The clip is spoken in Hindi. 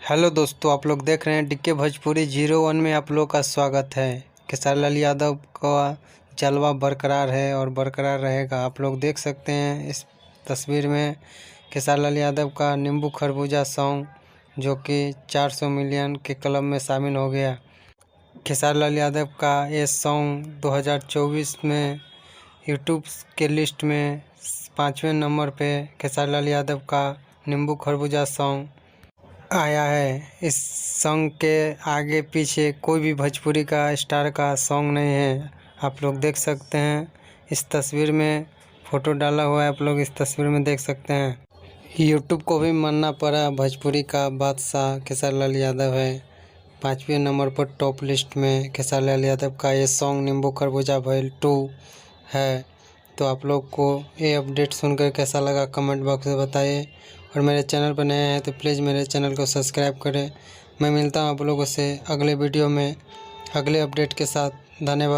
हेलो दोस्तों, आप लोग देख रहे हैं डीके भोजपुरी 01 में आप लोग का स्वागत है। खेसारी लाल यादव का जलवा बरकरार है और बरकरार रहेगा। आप लोग देख सकते हैं इस तस्वीर में खेसारी लाल यादव का नींबू खरबूजा सॉन्ग, जो कि 400 मिलियन के क्लब में शामिल हो गया। खेसारी लाल यादव का ये सॉन्ग 2024 में यूट्यूब के लिस्ट में 5वें नंबर पे खेसारी लाल यादव का नींबू खरबूजा सॉन्ग आया है। इस सॉन्ग के आगे पीछे कोई भी भोजपुरी का स्टार का सॉन्ग नहीं है। आप लोग देख सकते हैं इस तस्वीर में फ़ोटो डाला हुआ है, आप लोग इस तस्वीर में देख सकते हैं। यूट्यूब को भी मानना पड़ा, भोजपुरी का बादशाह खेसारी लाल यादव है। 5वें नंबर पर टॉप लिस्ट में खेसारी लाल यादव का ये सॉन्ग नींबू खरबूजा भइल 2 है। तो आप लोग को ये अपडेट सुनकर कैसा लगा कमेंट बॉक्स में बताइए, और मेरे चैनल पर नए हैं तो प्लीज़ मेरे चैनल को सब्सक्राइब करें। मैं मिलता हूँ आप लोगों से अगले वीडियो में अगले अपडेट के साथ। धन्यवाद।